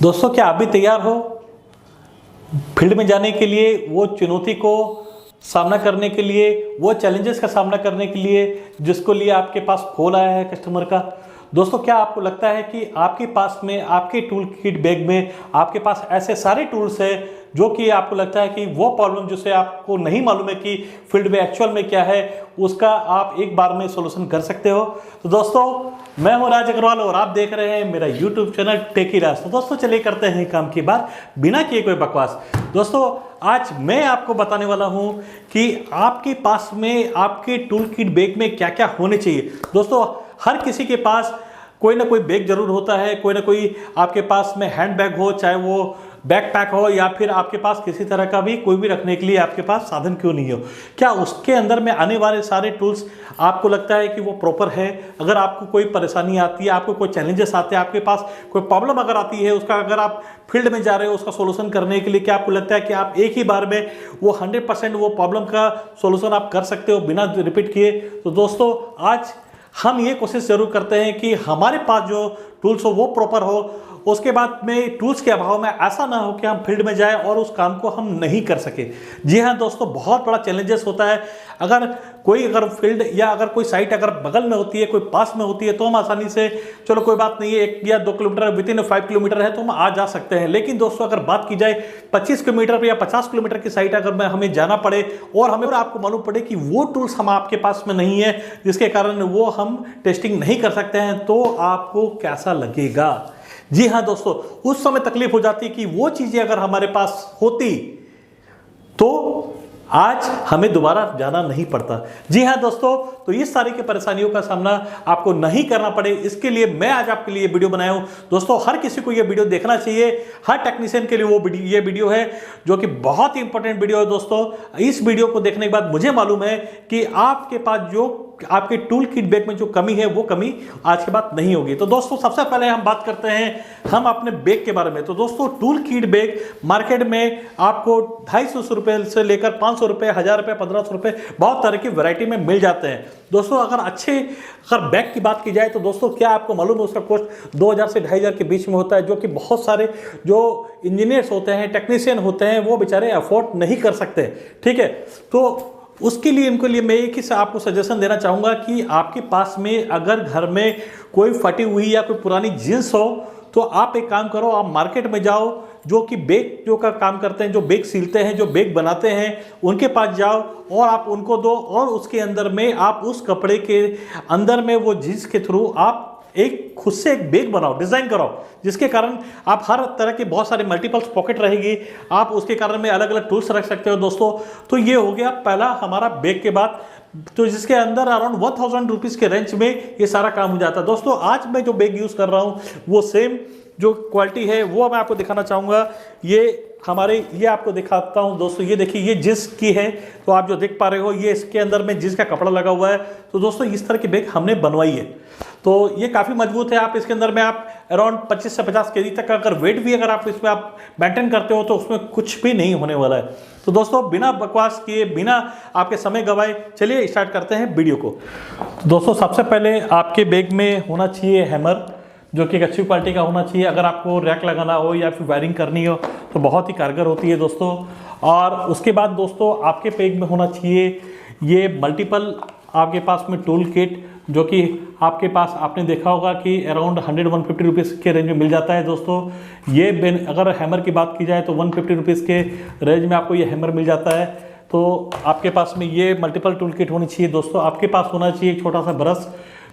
दोस्तों, क्या आप भी तैयार हो फील्ड में जाने के लिए, वो चुनौती को सामना करने के लिए, वो चैलेंजेस का सामना करने के लिए जिसको लिए आपके पास कॉल आया है कस्टमर का। दोस्तों, क्या आपको लगता है कि आपके पास में, आपके टूल किट बैग में आपके पास ऐसे सारे टूल्स हैं जो कि आपको लगता है कि वो प्रॉब्लम जिसे आपको नहीं मालूम है कि फील्ड में एक्चुअल में क्या है, उसका आप एक बार में सॉल्यूशन कर सकते हो। तो दोस्तों, मैं हूं राज अग्रवाल और आप देख रहे हैं मेरा यूट्यूब चैनल टेकी राज। तो दोस्तों, चलिए करते हैं काम की बात बिना किए कोई बकवास। दोस्तों, आज मैं आपको बताने वाला हूं कि आपके पास में आपके टूल किट बैग में क्या क्या होने चाहिए। दोस्तों, हर किसी के पास कोई ना कोई बैग जरूर होता है, कोई ना कोई आपके पास में हैंड बैग हो, चाहे वो बैकपैक हो या फिर आपके पास किसी तरह का भी कोई भी रखने के लिए आपके पास साधन क्यों नहीं हो। क्या उसके अंदर में आने वाले सारे टूल्स आपको लगता है कि वो प्रॉपर है? अगर आपको कोई परेशानी आती है, आपको कोई चैलेंजेस आते हैं, आपके पास कोई प्रॉब्लम अगर आती है, उसका अगर आप फील्ड में जा रहे हो उसका सोल्यूशन करने के लिए, क्या आपको लगता है कि आप एक ही बार में वो 100% वो प्रॉब्लम का सोल्यूशन आप कर सकते हो बिना रिपीट किए? तो दोस्तों, आज हम ये कोशिश जरूर करते हैं कि हमारे पास जो टूल्स हो वो प्रॉपर हो, उसके बाद में टूल्स के अभाव में ऐसा ना हो कि हम फील्ड में जाएं और उस काम को हम नहीं कर सके। जी हाँ दोस्तों, बहुत बड़ा चैलेंजेस होता है। अगर फील्ड या अगर कोई साइट अगर बगल में होती है, कोई पास में होती है, तो हम आसानी से, चलो कोई बात नहीं है, 1 या 2 किलोमीटर विदिन 5 किलोमीटर है तो हम आ जा सकते हैं। लेकिन दोस्तों, अगर बात की जाए 25 किलोमीटर या 50 किलोमीटर की साइट अगर हमें जाना पड़े और हमें आपको मालूम पड़े कि वो टूल्स हम आपके पास में नहीं है, जिसके कारण वो हम टेस्टिंग नहीं कर सकते हैं, तो आपको कैसा लगेगा? जी हाँ दोस्तों, उस समय तकलीफ हो जाती कि वो चीजें अगर हमारे पास होती तो आज हमें दोबारा जाना नहीं पड़ता। जी हाँ दोस्तों, तो इस सारी की परेशानियों का सामना आपको नहीं करना पड़े, इसके लिए मैं आज आपके लिए वीडियो बनाया हूं। दोस्तों, हर किसी को ये वीडियो देखना चाहिए, हर टेक्नीशियन के लिए ये वीडियो है जो कि बहुत ही इंपॉर्टेंट वीडियो है। दोस्तों, इस वीडियो को देखने के बाद मुझे मालूम है कि आपके पास जो आपके टूल किट बैग में जो कमी है वो कमी आज के बाद नहीं होगी। तो दोस्तों, सबसे पहले हम बात करते हैं हम अपने बैग के बारे में। तो दोस्तों, टूल किट बैग मार्केट में आपको 250 रुपए से लेकर 500 रुपए, 1000 रुपए, 1500 रुपए, बहुत तरह की वैरायटी में मिल जाते हैं। दोस्तों, अगर बैग की बात की जाए तो दोस्तों, क्या आपको मालूम है उसका कॉस्ट 2000 से 2500 के बीच में होता है, जो कि बहुत सारे जो इंजीनियर्स होते हैं, टेक्नीशियन होते हैं, वो बेचारे अफोर्ड नहीं कर सकते। ठीक है, तो उसके लिए इनके लिए मैं एक ही आपको सजेशन देना चाहूँगा कि आपके पास में अगर घर में कोई फटी हुई या कोई पुरानी जीन्स हो तो आप एक काम करो, आप मार्केट में जाओ, जो कि बैग जो का काम करते हैं, जो बैग सिलते हैं, जो बैग बनाते हैं, उनके पास जाओ और आप उनको दो, और उसके अंदर में आप उस कपड़े के अंदर में वो जीन्स के थ्रू आप एक खुद से एक बैग बनाओ, डिजाइन कराओ, जिसके कारण आप हर तरह के बहुत सारे मल्टीपल पॉकेट रहेगी, आप उसके कारण में अलग अलग टूल्स रख सकते हो। दोस्तों, तो ये हो गया पहला हमारा बैग के बाद, तो जिसके अंदर अराउंड 1000 रुपीज़ के रेंज में ये सारा काम हो जाता है। दोस्तों, आज मैं जो बैग यूज़ कर रहा हूँ वो सेम जो क्वालिटी है वो मैं आपको दिखाना चाहूँगा। ये आपको दिखाता हूँ। दोस्तों, ये देखिए, ये जिस की है, तो आप जो देख पा रहे हो ये इसके अंदर में जिस का कपड़ा लगा हुआ है। तो दोस्तों, इस तरह की बैग हमने बनवाई है, तो ये काफ़ी मजबूत है। आप इसके अंदर में आप अराउंड 25 से 50 केजी तक अगर वेट भी अगर आप इसमें आप मेंटेन करते हो तो उसमें कुछ भी नहीं होने वाला है। तो दोस्तों, बिना बकवास किए, बिना आपके समय गवाए, चलिए स्टार्ट करते हैं वीडियो को। तो दोस्तों, सबसे पहले आपके बैग में होना चाहिए हैमर, जो कि एक अच्छी क्वालिटी का होना चाहिए। अगर आपको रैक लगाना हो या फिर वायरिंग करनी हो तो बहुत ही कारगर होती है दोस्तों। और उसके बाद दोस्तों, आपके बैग में होना चाहिए ये मल्टीपल आपके पास में टूल किट, जो कि आपके पास आपने देखा होगा कि अराउंड 100-150 रुपीज़ के रेंज में मिल जाता है। दोस्तों, ये अगर हैमर की बात की जाए तो 150 रुपीज़ के रेंज में आपको ये हैमर मिल जाता है। तो आपके पास में ये मल्टीपल टूल किट होनी चाहिए। दोस्तों, आपके पास होना चाहिए एक छोटा सा ब्रश,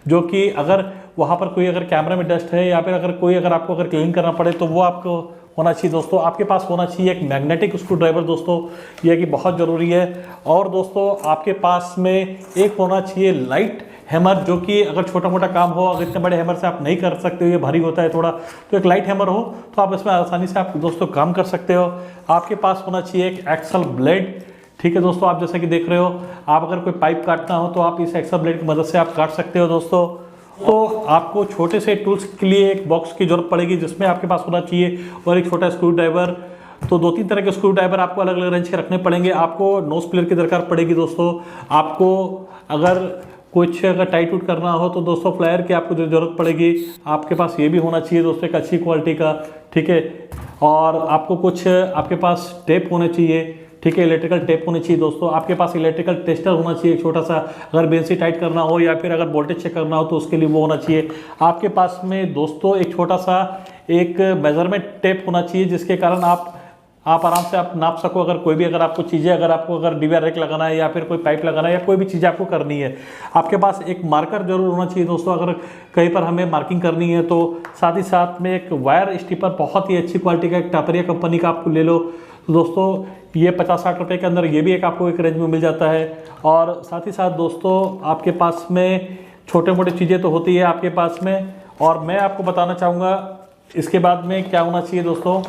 जो कि अगर वहाँ पर कोई अगर कैमरा में डस्ट है या फिर अगर आपको अगर क्लीन करना पड़े तो वो आपको होना चाहिए। दोस्तों, आपके पास होना चाहिए एक मैग्नेटिक स्क्रू ड्राइवर। दोस्तों, ये कि बहुत ज़रूरी है। और दोस्तों, आपके पास में एक होना चाहिए लाइट हैमर, जो कि अगर छोटा मोटा काम हो, अगर इतने बड़े हैमर से आप नहीं कर सकते हो, ये भारी होता है थोड़ा, तो एक लाइट हैमर हो तो आप इसमें आसानी से आप दोस्तों काम कर सकते हो। आपके पास होना चाहिए एक एक्सल ब्लेड। ठीक है दोस्तों, आप जैसे कि देख रहे हो, आप अगर कोई पाइप काटना हो तो आप इस एक्सल ब्लेड की मदद से आप काट सकते हो। दोस्तों, तो आपको छोटे से टूल्स के लिए एक बॉक्स की जरूरत पड़ेगी, जिसमें आपके पास होना चाहिए और एक छोटा स्क्रू ड्राइवर। तो 2-3 तरह के स्क्रू ड्राइवर आपको अलग अलग रेंज के रखने पड़ेंगे। आपको नोज प्लेयर की दरकार पड़ेगी। दोस्तों, आपको अगर कुछ अगर टाइट उट करना हो तो दोस्तों प्लायर की आपको जो ज़रूरत पड़ेगी, आपके पास ये भी होना चाहिए दोस्तों एक अच्छी क्वालिटी का, ठीक है। और आपको कुछ आपके पास टेप होना चाहिए, ठीक है, इलेक्ट्रिकल टेप होनी चाहिए दोस्तों। आपके पास इलेक्ट्रिकल टेस्टर होना चाहिए एक छोटा सा, अगर बेंसी टाइट करना हो या फिर अगर वोल्टेज चेक करना हो तो उसके लिए वो होना चाहिए। आपके पास में दोस्तों एक छोटा सा एक मेजरमेंट टेप होना चाहिए, जिसके कारण आप आराम से आप नाप सको। अगर कोई भी अगर आपको चीज़ें अगर डीवीआर रैक लगाना है या फिर कोई पाइप लगाना है या कोई भी चीज़ आपको करनी है, आपके पास एक मार्कर जरूर होना चाहिए दोस्तों, अगर कहीं पर हमें मार्किंग करनी है तो। साथ ही साथ में एक वायर स्टिपर बहुत ही अच्छी क्वालिटी का एक टापरिया कंपनी का आपको ले लो तो दोस्तों, ये 50-60 रुपये के अंदर ये भी एक आपको एक रेंज में मिल जाता है। और साथ ही साथ दोस्तों आपके पास में छोटे मोटे चीज़ें तो होती है आपके पास में, और मैं आपको बताना चाहूँगा इसके बाद में क्या होना चाहिए दोस्तों।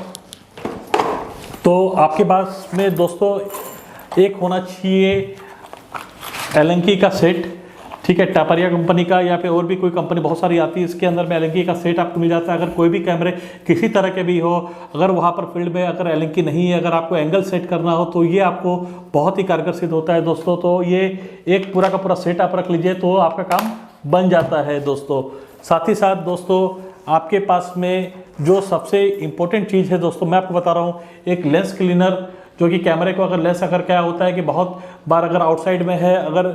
तो आपके पास में दोस्तों एक होना चाहिए एलेंकी का सेट, ठीक है, टापरिया कंपनी का या फिर और भी कोई कंपनी बहुत सारी आती है, इसके अंदर में एलेंकी का सेट आपको मिल जाता है। अगर कोई भी कैमरे किसी तरह के भी हो, अगर वहाँ पर फील्ड में अगर एलेंकी नहीं है, अगर आपको एंगल सेट करना हो तो ये आपको बहुत ही कारगर सिद्ध होता है दोस्तों। तो ये एक पूरा का पूरा सेट आप रख लीजिए तो आपका काम बन जाता है दोस्तों। साथ ही साथ दोस्तों आपके पास में जो सबसे इम्पोर्टेंट चीज़ है दोस्तों, मैं आपको बता रहा हूँ, एक लेंस क्लीनर, जो कि कैमरे को अगर लेंस अगर क्या होता है कि बहुत बार अगर आउटसाइड में है, अगर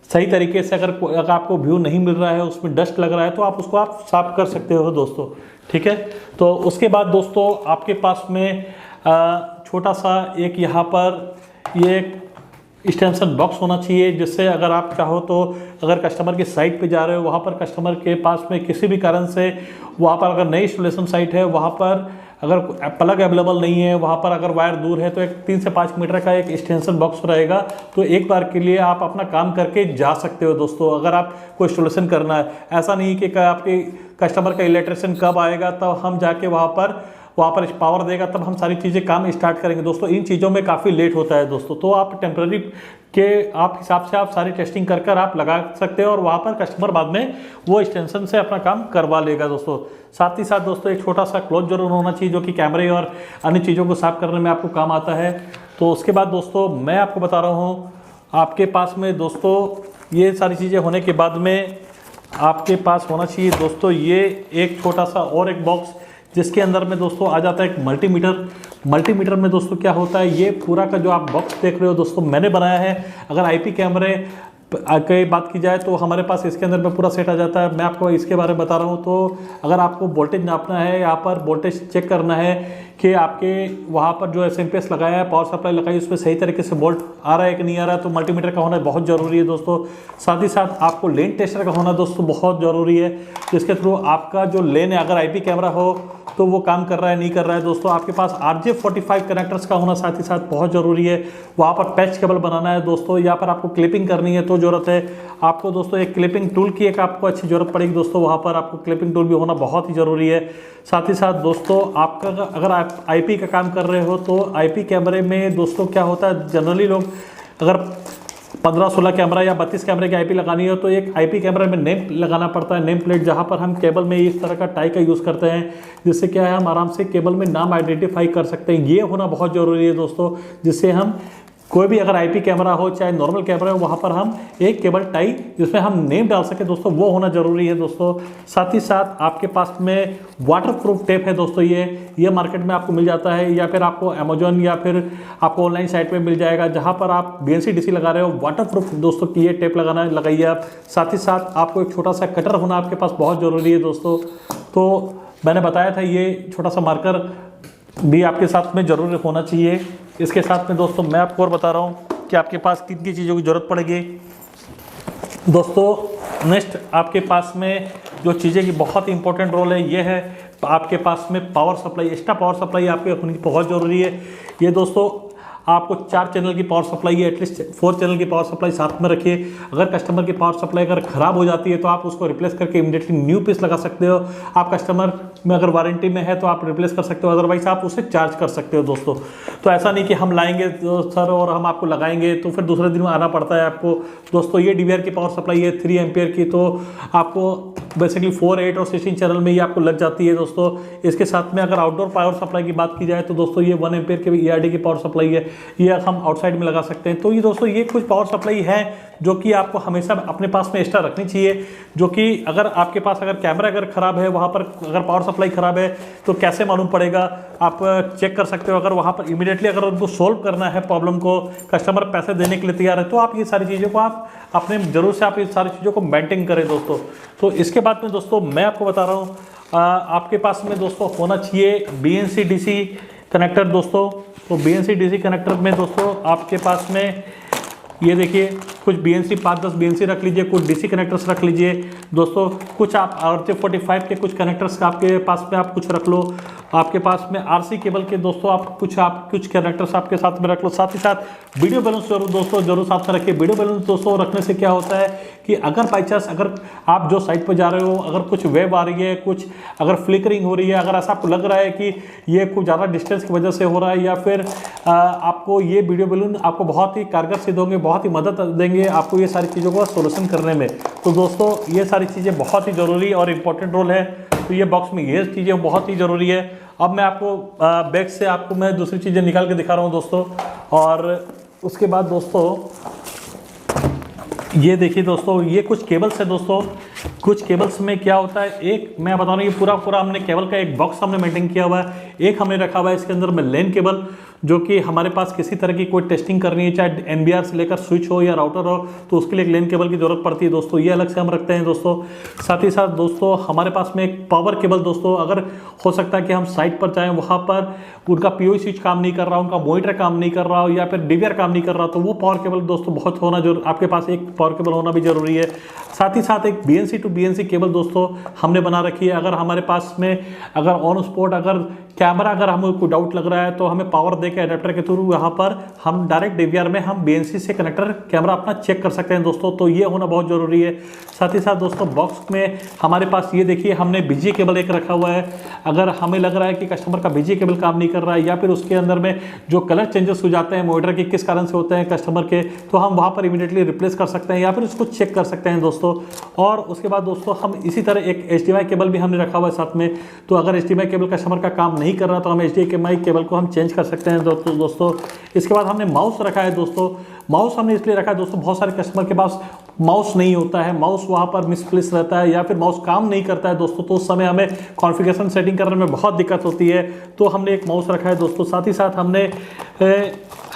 सही तरीके से अगर आपको व्यू नहीं मिल रहा है, उसमें डस्ट लग रहा है, तो आप उसको आप साफ कर सकते हो दोस्तों, ठीक है। तो उसके बाद दोस्तों आपके पास में छोटा सा एक यहाँ पर ये एक्सटेंशन बॉक्स होना चाहिए, जिससे अगर आप चाहो तो अगर कस्टमर की साइट पे जा रहे हो, वहाँ पर कस्टमर के पास में किसी भी कारण से वहाँ पर अगर नई इंस्टॉलेशन साइट है, वहाँ पर अगर प्लग अवेलेबल नहीं है, वहाँ पर अगर वायर दूर है, तो एक 3 से 5 मीटर का एक एक्सटेंशन बॉक्स रहेगा, तो एक बार के लिए आप अपना काम करके जा सकते हो दोस्तों। अगर आप कोई इंस्टॉलेशन करना है, ऐसा नहीं कि आपके कस्टमर का इलेक्ट्रिशियन कब आएगा तब हम जाके वहाँ पर पावर देगा तब हम सारी चीज़ें काम स्टार्ट करेंगे दोस्तों, इन चीज़ों में काफ़ी लेट होता है दोस्तों। तो आप टेम्पररी के आप हिसाब से आप सारी टेस्टिंग कर आप लगा सकते हो और वहाँ पर कस्टमर बाद में वो एक्सटेंशन से अपना काम करवा लेगा दोस्तों। साथ ही साथ दोस्तों एक छोटा सा क्लोज जरूर होना चाहिए, जो कि कैमरे और अन्य चीज़ों को साफ करने में आपको काम आता है। तो उसके बाद दोस्तों मैं आपको बता रहा हूँ, आपके पास में दोस्तों ये सारी चीज़ें होने के बाद में आपके पास होना चाहिए दोस्तों ये एक छोटा सा और एक बॉक्स, जिसके अंदर में दोस्तों आ जाता है एक मल्टीमीटर में दोस्तों क्या होता है, ये पूरा का जो आप बॉक्स देख रहे हो दोस्तों मैंने बनाया है। अगर आईपी कैमरे की बात की जाए तो हमारे पास इसके अंदर में पूरा सेट आ जाता है। मैं आपको इसके बारे में बता रहा हूँ। तो अगर आपको वोल्टेज नापना है, यहाँ पर वोल्टेज चेक करना है कि आपके वहाँ पर जो एसएमपीएस लगाया है, पावर सप्लाई लगाई, उसमें सही तरीके से वोल्ट आ रहा है कि नहीं आ रहा है, तो मल्टीमीटर का होना बहुत ज़रूरी है दोस्तों। साथ ही साथ आपको लेन टेस्टर का होना दोस्तों बहुत ज़रूरी है, जिसके थ्रू आपका जो लेन है, अगर आईपी कैमरा हो तो वो काम कर रहा है नहीं कर रहा है दोस्तों। आपके पास RJ45 कनेक्टर्स का होना साथ ही साथ बहुत ज़रूरी है। वहाँ पर पैच केबल बनाना है दोस्तों, यहाँ पर आपको क्लिपिंग करनी है तो ज़रूरत है आपको दोस्तों एक क्लिपिंग टूल की एक आपको अच्छी ज़रूरत पड़ेगी दोस्तों। वहाँ पर आपको क्लिपिंग टूल भी होना बहुत ही ज़रूरी है। साथ ही साथ दोस्तों आपका अगर आप आईपी का काम कर रहे हो तो आईपी कैमरे में दोस्तों क्या होता है, जनरली लोग अगर 15-16 कैमरा या 32 कैमरे की आईपी लगानी हो तो एक आईपी कैमरे में नेम लगाना पड़ता है, नेम प्लेट, जहाँ पर हम केबल में इस तरह का टाई का यूज़ करते हैं, जिससे क्या है हम आराम से केबल में नाम आइडेंटिफाई कर सकते हैं। ये होना बहुत ज़रूरी है दोस्तों, जिससे हम कोई भी अगर आईपी कैमरा हो चाहे नॉर्मल कैमरा हो, वहाँ पर हम एक केबल टाई जिसमें हम नेम डाल सके दोस्तों, वो होना ज़रूरी है दोस्तों। साथ ही साथ आपके पास में वाटरप्रूफ टेप है दोस्तों, ये मार्केट में आपको मिल जाता है, या फिर आपको अमेजोन या फिर आपको ऑनलाइन साइट पे मिल जाएगा, जहाँ पर आप BNC DC लगा रहे हो, वाटरप्रूफ दोस्तों की ये टेप लगाइए आप। साथ ही साथ आपको एक छोटा सा कटर होना आपके पास बहुत ज़रूरी है दोस्तों। तो मैंने बताया था ये छोटा सा मार्कर भी आपके साथ में ज़रूर होना चाहिए। इसके साथ में दोस्तों मैं आपको और बता रहा हूँ कि आपके पास किन की चीज़ों की ज़रूरत पड़ेगी दोस्तों। नेक्स्ट आपके पास में जो चीज़ें की बहुत ही इंपॉर्टेंट रोल है, ये है आपके पास में power supply, extra power supply आपके होनी बहुत ज़रूरी है। ये दोस्तों आपको 4 चैनल की पावर सप्लाई है, एटलीस्ट 4 चैनल की पावर सप्लाई साथ में रखिए। अगर कस्टमर की पावर सप्लाई अगर ख़राब हो जाती है तो आप उसको रिप्लेस करके इमीडिएटली न्यू पीस लगा सकते हो। आप कस्टमर में अगर वारंटी में है तो आप रिप्लेस कर सकते हो, अदरवाइज आप उसे चार्ज कर सकते हो दोस्तों। तो ऐसा नहीं कि हम लाएंगे तो सर और हम आपको लगाएंगे तो फिर दूसरे दिन में आना पड़ता है आपको दोस्तों। ये DVR की पावर सप्लाई है 3 एम्पियर की, तो आपको बेसिकली 4, 8 और 16 चैनल में ये आपको लग जाती है दोस्तों। इसके साथ में अगर आउटडोर पावर सप्लाई की बात की जाए तो दोस्तों ये 1 एम्पियर के ERD की पावर सप्लाई है। या हम आउटसाइड में लगा सकते हैं। तो ये दोस्तों ये कुछ पावर सप्लाई है जो कि आपको हमेशा अपने पास में एक्स्ट्रा रखनी चाहिए, जो कि अगर आपके पास अगर कैमरा अगर ख़राब है, वहाँ पर अगर पावर सप्लाई ख़राब है तो कैसे मालूम पड़ेगा, आप चेक कर सकते हो। अगर वहाँ पर इमीडिएटली अगर उनको सोल्व करना है प्रॉब्लम को, कस्टमर पैसे देने के लिए तैयार है, तो आप ये सारी चीज़ों को आप अपने ज़रूर से आप ये सारी चीज़ों को मेंटेन करें दोस्तों। तो इसके बाद में दोस्तों मैं आपको बता रहा हूँ, आपके पास में दोस्तों होना चाहिए BNC DC कनेक्टर दोस्तों। तो BNC DC कनेक्टर में दोस्तों आपके पास में ये देखिए कुछ BNC 5-10 BNC रख लीजिए, कुछ DC कनेक्टर्स रख लीजिए दोस्तों, कुछ आप RJ45 के कुछ कनेक्टर्स आपके पास में आप कुछ रख लो, आपके पास में RC केबल के दोस्तों आप कुछ कनेक्टर्स आपके साथ में रख लो। साथ ही साथ वीडियो बैलेंस दोस्तों जरूर साथ में रखिए। वीडियो बैलेंस दोस्तों रखने से क्या होता है कि अगर बाई चांस अगर आप जो साइट पर जा रहे हो, अगर कुछ वेब आ रही है, कुछ अगर फ्लिकरिंग हो रही है, अगर ऐसा आपको लग रहा है कि ये कुछ ज़्यादा डिस्टेंस की वजह से हो रहा है, या फिर आपको ये वीडियो बैलून आपको बहुत ही कारगर सिद्ध होंगे, बहुत ही मदद देंगे आपको ये सारी चीज़ों को सोल्यूशन करने में। तो दोस्तों ये सारी चीज़ें बहुत ही ज़रूरी और इम्पोर्टेंट रोल है। तो ये बॉक्स में ये चीज़ें बहुत ही ज़रूरी है। अब मैं आपको बैग से आपको मैं दूसरी चीज़ें निकाल के दिखा रहा हूँ दोस्तों। और उसके बाद दोस्तों ये देखिए दोस्तों, ये कुछ केबल्स है दोस्तों। कुछ केबल्स में क्या होता है, एक मैं बता रहा हूँ, ये पूरा हमने केबल का एक बॉक्स हमने मेंटेन किया हुआ है। एक हमने रखा हुआ है इसके अंदर में लेन केबल, जो कि हमारे पास किसी तरह की कोई टेस्टिंग करनी है, चाहे NBR से लेकर स्विच हो या राउटर हो, तो उसके लिए एक लेन केबल की जरूरत पड़ती है दोस्तों। ये अलग से हम रखते हैं दोस्तों। साथ ही साथ दोस्तों हमारे पास में एक पावर केबल दोस्तों, अगर हो सकता है कि हम साइट पर जाएं, वहाँ पर उनका POE स्विच काम नहीं कर रहा, उनका मॉनिटर काम नहीं कर रहा हो, या फिर DVR काम नहीं कर रहा, तो वो पावर केबल दोस्तों बहुत होना जरूर, आपके पास एक पावर केबल होना भी जरूरी है। साथ ही साथ एक BNC to BNC केबल दोस्तों हमने बना रखी है। अगर हमारे पास में अगर ऑन स्पॉट अगर कैमरा अगर हमें कोई डाउट लग रहा है, तो हमें पावर देकर एडेप्टर के थ्रू यहाँ पर हम डायरेक्ट DVR में हम BNC से कनेक्टर कैमरा अपना चेक कर सकते हैं दोस्तों। तो ये होना बहुत ज़रूरी है। साथ ही साथ दोस्तों बॉक्स में हमारे पास ये देखिए हमने BGA केबल एक रखा हुआ है। अगर हमें लग रहा है कि कस्टमर का BGA केबल काम नहीं कर रहा है, या फिर उसके अंदर में जो कलर चेंजेस हो जाते हैं मॉनिटर के किस कारण से होते हैं कस्टमर के, तो हम वहाँ पर इमीडिएटली रिप्लेस कर सकते हैं या फिर उसको चेक कर सकते हैं दोस्तों। और उसके बाद दोस्तों हम इसी तरह एक HDMI केबल भी हमने रखा हुआ है साथ में। तो अगर HDMI केबल कस्टमर का काम नहीं कर रहा, तो हम HDMI केबल को हम चेंज कर सकते हैं दोस्तों। इसके बाद हमने माउस रखा है दोस्तों। माउस हमने इसलिए रखा है दोस्तों, बहुत सारे कस्टमर के पास माउस नहीं होता है, माउस वहाँ पर मिसप्लेस रहता है, या फिर माउस काम नहीं करता है दोस्तों, तो उस समय हमें कॉन्फ़िगरेशन सेटिंग करने में बहुत दिक्कत होती है। तो हमने एक माउस रखा है दोस्तों। साथ ही साथ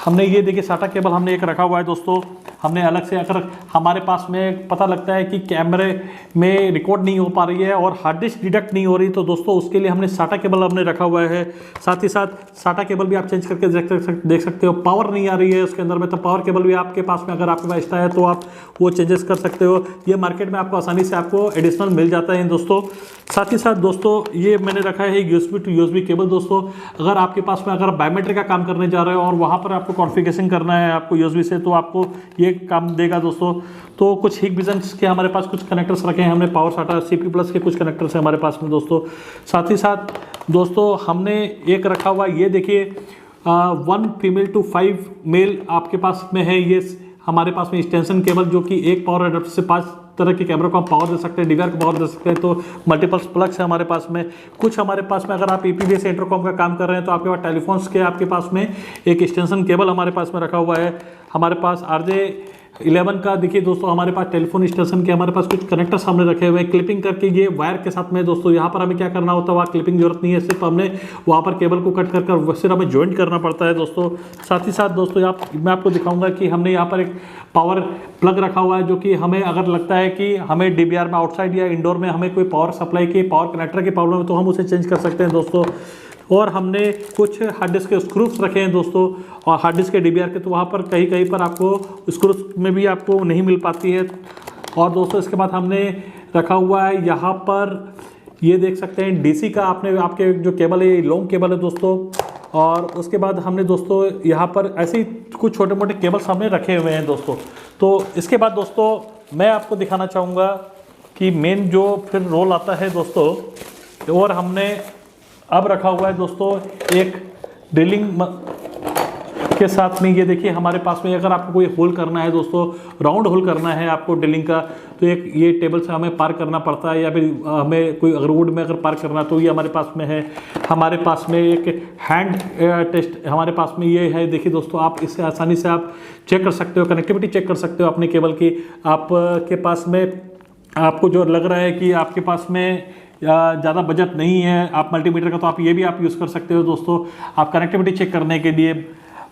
हमने ये देखिए SATA केबल हमने एक रखा हुआ है दोस्तों। हमने अलग से, अगर हमारे पास में पता लगता है कि कैमरे में रिकॉर्ड नहीं हो पा रही है और हार्ड डिस्क डिडक्ट नहीं हो रही, तो दोस्तों उसके लिए हमने SATA केबल हमने रखा हुआ है। साथ ही साथ SATA केबल भी आप चेंज करके देख सकते हो। पावर नहीं आ रही है उसके अंदर में, तो पावर केबल भी आपके पास में अगर आपके पास एक्स्ट्रा है तो आप वो चेंजेस कर सकते हो। ये मार्केट में आपको आसानी से आपको एडिशनल मिल जाता है दोस्तों। साथ ही साथ दोस्तों ये मैंने रखा है USB to USB केबल दोस्तों। अगर आपके पास में अगर बायोमेट्रिक का काम करने जा रहे हो और वहाँ पर आपको कॉन्फ़िगरेशन करना है आपको USB से, तो आपको ये काम देगा दोस्तों। तो कुछ Hikvision के हमारे पास कुछ कनेक्टर्स रखे हैं हमने, पावर SATA CP+ के कुछ कनेक्टर्स हैं हमारे पास में दोस्तों। साथ ही साथ दोस्तों हमने एक रखा हुआ, ये देखिए 1 फीमेल to 5 मेल आपके पास में है। ये हमारे पास में एक्सटेंशन केबल, जो कि एक पावर एडाप्टर से 5 तरह के कैमरा को हम पावर दे सकते हैं, DVR को पावर दे सकते हैं। तो मल्टीपल प्लग्स है हमारे पास में। कुछ हमारे पास में अगर आप EPBS इंटरकॉम का काम कर रहे हैं, तो आपके पास टेलीफोन्स के आपके पास में एक एक्सटेंशन केबल हमारे पास में रखा हुआ है। हमारे पास RJ11 का देखिए दोस्तों, हमारे पास टेलीफोन स्टेशन के हमारे पास कुछ कनेक्टर्स हमने रखे हुए हैं क्लिपिंग करके, ये वायर के साथ में दोस्तों। यहाँ पर हमें क्या करना होता है, वहाँ क्लिपिंग जरूरत नहीं है, सिर्फ हमने वहाँ पर केबल को कट कर सिर्फ हमें ज्वाइंट करना पड़ता है दोस्तों। साथ ही साथ दोस्तों मैं आपको दिखाऊंगा कि हमने यहाँ पर एक पावर प्लग रखा हुआ है, जो कि हमें अगर लगता है कि हमें DVR में आउटसाइड या इंडोर में हमें कोई पावर सप्लाई की पावर कनेक्टर की प्रॉब्लम है, तो हम उसे चेंज कर सकते हैं दोस्तों। और हमने कुछ हार्ड डिस्क के स्क्रूस रखे हैं दोस्तों, और हार्ड डिस्क के DVR के, तो वहाँ पर कहीं पर आपको स्क्रूस में भी आपको नहीं मिल पाती है। और दोस्तों इसके बाद हमने रखा हुआ है यहाँ पर, ये देख सकते हैं DC का आपके जो केबल है, लॉन्ग केबल है दोस्तों। और उसके बाद हमने दोस्तों यहाँ पर ऐसे ही कुछ छोटे मोटे केबल्स हमने रखे हुए हैं दोस्तों। तो इसके बाद दोस्तों मैं आपको दिखाना चाहूँगा कि मेन जो फिर रोल आता है दोस्तों, और हमने अब रखा हुआ है दोस्तों एक ड्रिलिंग के साथ में ये देखिए हमारे पास में अगर आपको कोई होल करना है दोस्तों, राउंड होल करना है आपको ड्रिलिंग का, तो एक ये टेबल से हमें पार करना पड़ता है, या फिर हमें कोई अगर रोड में अगर पार करना तो ये हमारे पास में है। हमारे पास में एक हैंड टेस्ट हमारे पास में ये है। देखिए दोस्तों, आप इससे आसानी से आप चेक कर सकते हो, कनेक्टिविटी चेक कर सकते हो अपने केबल की। आपके पास में आपको जो लग रहा है कि आपके पास में ज़्यादा बजट नहीं है आप मल्टीमीटर का, तो आप ये भी आप यूज़ कर सकते हो दोस्तों, आप कनेक्टिविटी चेक करने के लिए।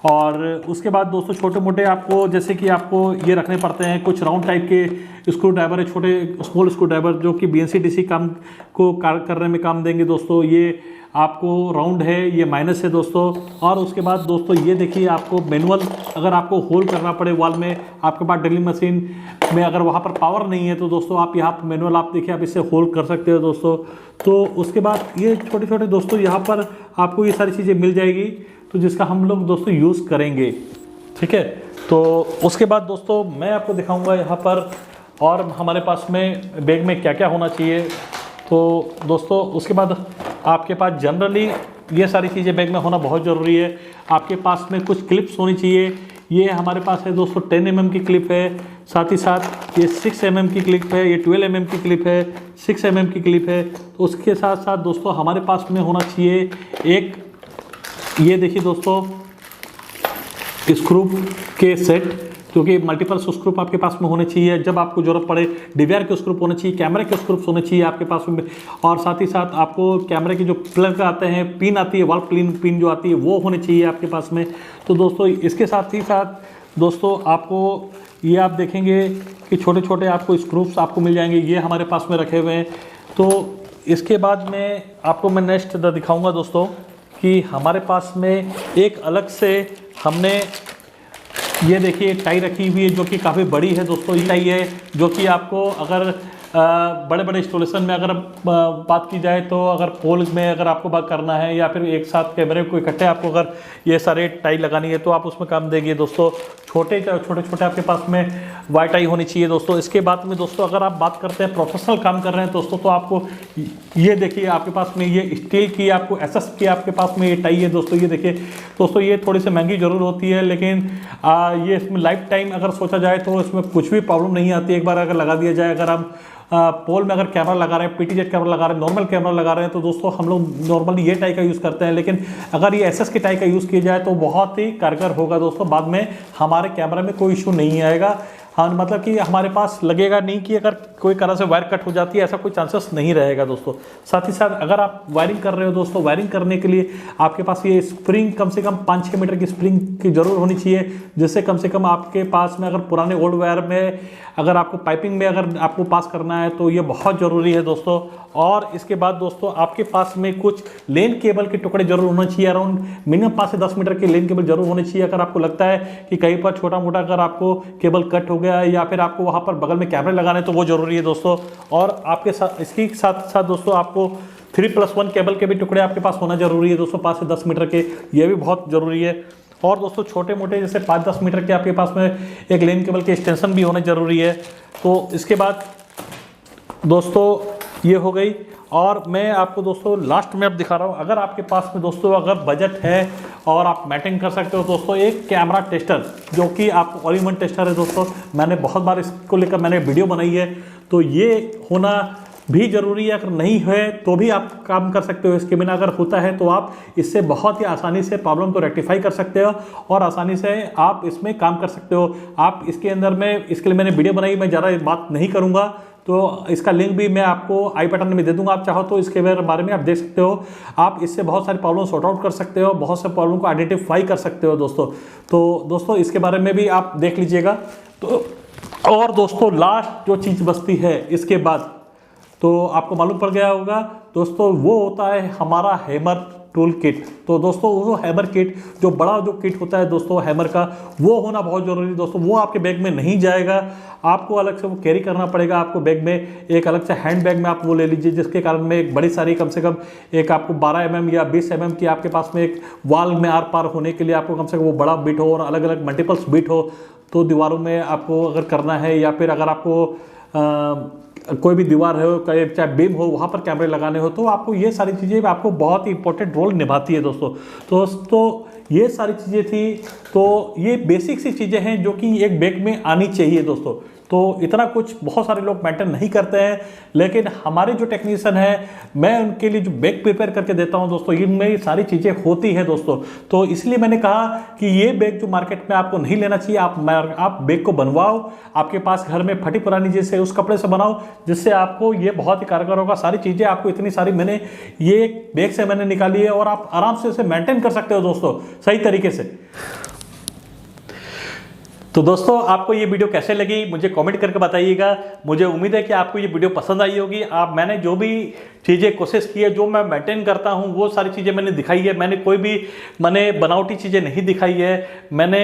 और उसके बाद दोस्तों छोटे मोटे आपको जैसे कि आपको ये रखने पड़ते हैं कुछ राउंड टाइप के स्क्रू ड्राइवर है, छोटे स्मॉल स्क्रू ड्राइवर जो कि BNC-DC काम को करने में काम देंगे दोस्तों। ये आपको राउंड है, ये माइनस है दोस्तों। और उसके बाद दोस्तों ये देखिए आपको मैनुअल, अगर आपको होल करना पड़े वॉल में, आपके पास ड्रिलिंग मशीन में अगर वहाँ पर पावर नहीं है तो दोस्तों आप यहाँ पर मैनुअल आप देखिए आप इससे होल कर सकते हो दोस्तों। तो उसके बाद ये छोटे छोटे दोस्तों यहाँ पर आपको ये सारी चीज़ें मिल जाएगी, तो जिसका हम लोग दोस्तों यूज़ करेंगे, ठीक है। तो उसके बाद दोस्तों मैं आपको दिखाऊंगा यहाँ पर और हमारे पास में बैग में क्या क्या होना चाहिए। तो दोस्तों उसके बाद आपके पास जनरली ये सारी चीज़ें बैग में होना बहुत ज़रूरी है। आपके पास में कुछ क्लिप्स होनी चाहिए। ये हमारे पास है दोस्तों 10 mm की क्लिप है, साथ ही साथ ये 6 mm की क्लिप है, ये 12 mm की क्लिप है, 6 mm की क्लिप है। तो उसके साथ साथ दोस्तों हमारे पास में होना चाहिए एक, ये देखिए दोस्तों स्क्रू के सेट, क्योंकि मल्टीपल स्क्रू आपके पास में होने चाहिए। जब आपको जरूरत पड़े DVR के स्क्रू होने चाहिए, कैमरे के स्क्रू होने चाहिए आपके पास में। और साथ ही साथ आपको कैमरे के जो प्लग आते हैं, पिन आती है, वॉल पिन जो आती है वो होने चाहिए आपके पास में। तो दोस्तों इसके साथ ही साथ दोस्तों आपको ये आप देखेंगे कि छोटे छोटे आपको स्क्रूप्स आपको मिल जाएंगे, ये हमारे पास में रखे हुए हैं। तो इसके बाद में आपको मैं नेक्स्ट दिखाऊँगा दोस्तों कि हमारे पास में एक अलग से हमने ये देखिए टाई रखी हुई है जो कि काफ़ी बड़ी है दोस्तों। ये टाई है जो कि आपको अगर बड़े बड़े इंस्टॉलेशन में अगर बात की जाए तो अगर पोल में अगर आपको बात करना है या फिर एक साथ कैमरे को इकट्ठे आपको अगर ये सारे टाई लगानी है तो आप उसमें काम देंगे दोस्तों। छोटे छोटे आपके पास में वाई टाई होनी चाहिए दोस्तों। इसके बाद में दोस्तों अगर आप बात करते हैं प्रोफेशनल काम कर रहे हैं दोस्तों, तो आपको ये देखिए आपके पास में ये स्टील की आपको SS की आपके पास में ये टाई है दोस्तों। ये देखिए दोस्तों, ये थोड़ी सी महंगी जरूर होती है, लेकिन ये इसमें लाइफ टाइम अगर सोचा जाए तो इसमें कुछ भी प्रॉब्लम नहीं आती। एक बार अगर लगा दिया जाए, अगर हम पोल में अगर कैमरा लगा रहे हैं, PTZ कैमरा लगा रहे हैं, नॉर्मल कैमरा लगा रहे हैं, तो दोस्तों हम लोग नॉर्मली ये टाई का यूज़ करते हैं, लेकिन अगर ये SS की टाई का यूज़ किया जाए तो बहुत ही कारगर होगा दोस्तों। बाद में हमारे कैमरा में कोई इशू नहीं आएगा। हाँ, मतलब कि हमारे पास लगेगा नहीं कि अगर कोई तरह से वायर कट हो जाती है, ऐसा कोई चांसेस नहीं रहेगा दोस्तों। साथ ही साथ अगर आप वायरिंग कर रहे हो दोस्तों, वायरिंग करने के लिए आपके पास ये स्प्रिंग कम से कम 5-6 मीटर की स्प्रिंग की जरूर होनी चाहिए, जिससे कम से कम आपके पास में अगर पुराने ओल्ड वायर में अगर आपको पाइपिंग में अगर आपको पास करना है तो ये बहुत ज़रूरी है दोस्तों। और इसके बाद दोस्तों आपके पास में कुछ लेन केबल के टुकड़े जरूर होने चाहिए, अराउंड मिनिमम 5 से 10 मीटर के लेन केबल जरूर होने चाहिए। अगर आपको लगता है कि कहीं पर छोटा मोटा अगर आपको केबल कट हो गया है या फिर आपको वहाँ पर बगल में कैमरे लगाने, तो वो जरूरी है दोस्तों। और आपके साथ इसके साथ साथ दोस्तों आपको 3+1 केबल के भी टुकड़े आपके पास होना जरूरी है दोस्तों, 5 से 10 मीटर के, ये भी बहुत ज़रूरी है। और दोस्तों छोटे मोटे जैसे 5-10 मीटर के आपके पास में एक लेन केबल के एक्सटेंशन भी होने ज़रूरी है। तो इसके बाद दोस्तों ये हो गई। और मैं आपको दोस्तों लास्ट में अब दिखा रहा हूँ, अगर आपके पास में दोस्तों अगर बजट है और आप मैटिंग कर सकते हो दोस्तों, एक कैमरा टेस्टर जो कि आपको ऑल इन वन टेस्टर है दोस्तों। मैंने बहुत बार इसको लेकर मैंने वीडियो बनाई है, तो ये होना भी ज़रूरी है। अगर नहीं है तो भी आप काम कर सकते हो इसके बिना। अगर होता है तो आप इससे बहुत ही आसानी से प्रॉब्लम को रेक्टिफाई कर सकते हो और आसानी से आप इसमें काम कर सकते हो। आप इसके अंदर में इसके लिए मैंने वीडियो बनाई, मैं ज़्यादा बात नहीं करूँगा, तो इसका लिंक भी मैं आपको आई बटन में दे दूंगा। आप चाहो तो इसके बारे में आप देख सकते हो। आप इससे बहुत सारी प्रॉब्लम सॉर्ट आउट कर सकते हो, बहुत से प्रॉब्लम को आइडेंटिफाई कर सकते हो दोस्तों। तो दोस्तों इसके बारे में भी आप देख लीजिएगा। तो और दोस्तों लास्ट जो चीज़ बचती है इसके बाद, तो आपको मालूम पड़ गया होगा दोस्तों, वो होता है हमारा हैमर टूल किट। तो दोस्तों वो हैमर किट, जो बड़ा जो किट होता है दोस्तों हैमर का, वो होना बहुत ज़रूरी है दोस्तों। वो आपके बैग में नहीं जाएगा, आपको अलग से वो कैरी करना पड़ेगा। आपको बैग में एक अलग से हैंड बैग में आप वो ले लीजिए, जिसके कारण में एक बड़ी सारी कम से कम एक आपको 12 mm या 20 mm की आपके पास में एक वॉल में आर पार होने के लिए आपको कम से कम वो बड़ा बिट हो और अलग अलग मल्टीपल्स बिट हो, तो दीवारों में आपको अगर करना है या फिर अगर आपको कोई भी दीवार हो, चाहे बीम हो, वहाँ पर कैमरे लगाने हो, तो आपको ये सारी चीज़ें आपको बहुत ही इंपॉर्टेंट रोल निभाती है दोस्तों। तो दोस्तों ये सारी चीज़ें थी, तो ये बेसिक सी चीज़ें हैं जो कि एक बैग में आनी चाहिए दोस्तों। तो इतना कुछ बहुत सारे लोग मेंटेन नहीं करते हैं, लेकिन हमारे जो टेक्नीशियन हैं, मैं उनके लिए जो बैग प्रिपेयर करके देता हूं दोस्तों, इनमें ये सारी चीज़ें होती हैं दोस्तों। तो इसलिए मैंने कहा कि ये बैग जो मार्केट में आपको नहीं लेना चाहिए, आप बैग को बनवाओ, आपके पास घर में फटी पुरानी चीज़ है उस कपड़े से बनाओ, जिससे आपको ये बहुत ही कारगर होगा। सारी चीज़ें आपको इतनी सारी मैंने ये बैग से मैंने निकाली है और आप आराम से इसे मेंटेन कर सकते हो दोस्तों सही तरीके से। तो दोस्तों आपको ये वीडियो कैसे लगी मुझे कमेंट करके बताइएगा। मुझे उम्मीद है कि आपको ये वीडियो पसंद आई होगी। मैंने जो भी चीज़ें कोशिश की है, जो मैं मेंटेन करता हूँ, वो सारी चीज़ें मैंने दिखाई है। मैंने कोई भी बनावटी चीज़ें नहीं दिखाई है। मैंने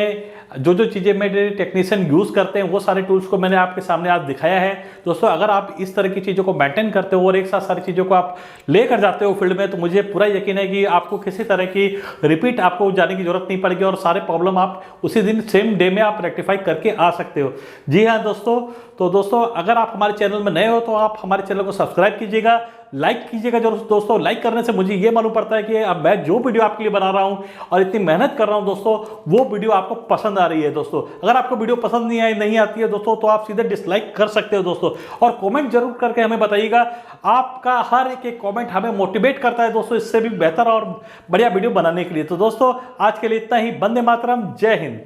जो चीज़ें मेरे टेक्नीशियन यूज़ करते हैं वो सारे टूल्स को मैंने आपके सामने आज दिखाया है। दोस्तों अगर आप इस तरह की चीज़ों को मेंटेन करते हो और एक साथ सारी चीज़ों को आप लेकर जाते हो फील्ड में, तो मुझे पूरा यकीन है कि आपको किसी तरह की रिपीट आपको जाने की जरूरत नहीं पड़ेगी और सारे प्रॉब्लम आप उसी दिन सेम डे में आप रेक्टिफाई करके आ सकते हो। जी हाँ दोस्तों, तो दोस्तों अगर आप हमारे चैनल में नए हो तो आप हमारे चैनल को सब्सक्राइब कीजिएगा, लाइक कीजिएगा जरूर दोस्तों। लाइक करने से मुझे ये मालूम पड़ता है कि अब मैं जो वीडियो आपके लिए बना रहा हूं और इतनी मेहनत कर रहा हूं दोस्तों, वो वीडियो आपको पसंद आ रही है दोस्तों। अगर आपको वीडियो पसंद नहीं आती है दोस्तों, तो आप सीधे डिसलाइक कर सकते हो दोस्तों। और कमेंट जरूर करके हमें बताइएगा। आपका हर एक कमेंट हमें मोटिवेट करता है दोस्तों, इससे भी बेहतर और बढ़िया वीडियो बनाने के लिए। तो दोस्तों आज के लिए इतना ही। वंदे मातरम, जय हिंद।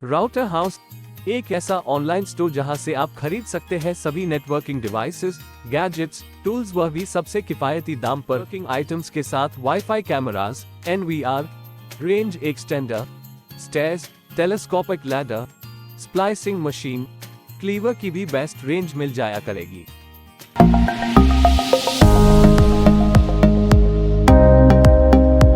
राउटर हाउस एक ऐसा ऑनलाइन स्टोर जहां से आप खरीद सकते हैं सभी नेटवर्किंग डिवाइसेस, गैजेट्स, टूल्स, वह भी सबसे किफायती दाम पर। वर्किंग आइटम्स के साथ wifi cameras, NVR, range extender, stairs, telescopic ladder, splicing machine, cleaver की भी बेस्ट रेंज मिल जाया करेगी।